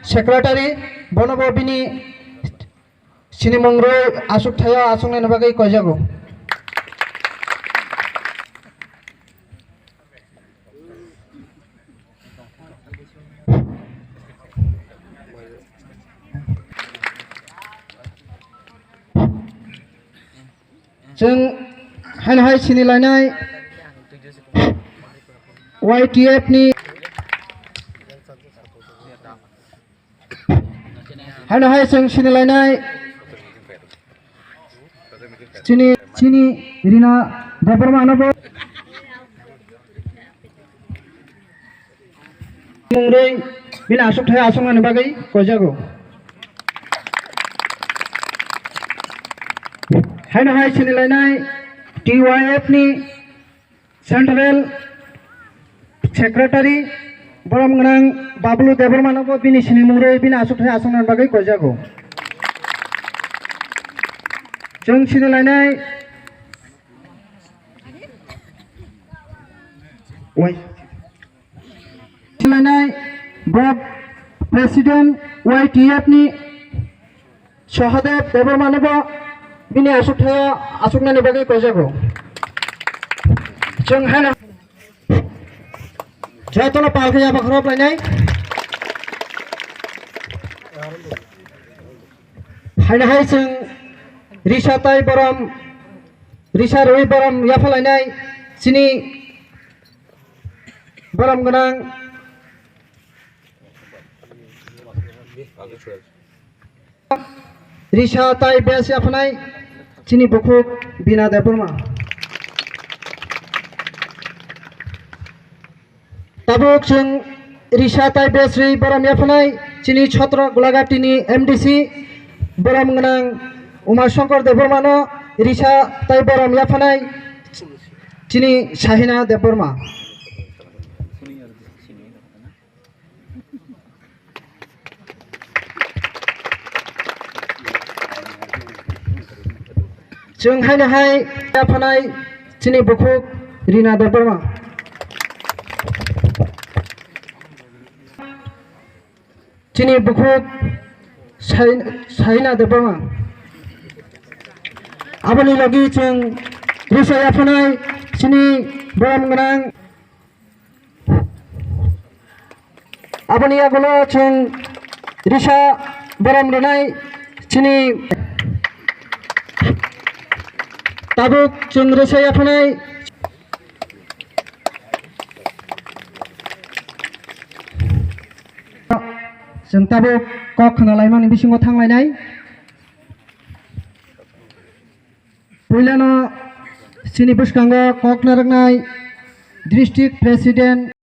secretary बनबो बिनि सिनि मंग्रय आसुकथायाव आसंनायनि बागै कयजागौ जों हाय सिनि लायनाय YTF नि हाय जों सिनि लायनाय चिनी रिना देबरमा नबो मंग्रय बिनि आसुकथायाव आसंनायनि बागै कयजागौ हाय सिनि लायनाय TYF नि सेंट्रेल सेक्रेटारि बरम गोनां बाबुलु देबरमानबो बिनि सिनि मंग्रय बिनि आसुकथायाव आसंनायनि बागै कयजागौ जों सिनि लायनाय ब्लक प्रेसिडेंट YTF नि सहदेव देबरमानबो बिनि आसुकथायाव आसंनायनि बागै कयजागौ जों जयतला पालखै आबाखराव लायनाय हाय जों रिसाताय बरम रिसा रवि बरम याफालायनाय सिनि बरम गोनां रिसाताय बेस याफानाय सिनि बुखुक बिना देबरमा ताबुक जों रिसाताय बेसरि बरम याफानाय सिनि छत्र गुलाघाटीनि MDC बरम गोनां उमाशंकर देबरमानो रिसाताय बरम याफानाय सिनि शाहिना देबरमा जों हाय याफानाय सिनि बुखुक रिना देबरमा सिनि बुखुक शाहिना देबरमा आबनि लगी जों रिसा याफानाय सिनि बरम गोनां आबनि आगोलो जों रिसा बरम लुनाय सिनि ताबुक जों रिसा याफानाय जों ताबुक कक खोनालायमानि बिसिङाव थांलायनाय पहिलानो सिनि बुसखांगो कक नारनाय डिस्ट्रिक्ट प्रेसिडेंट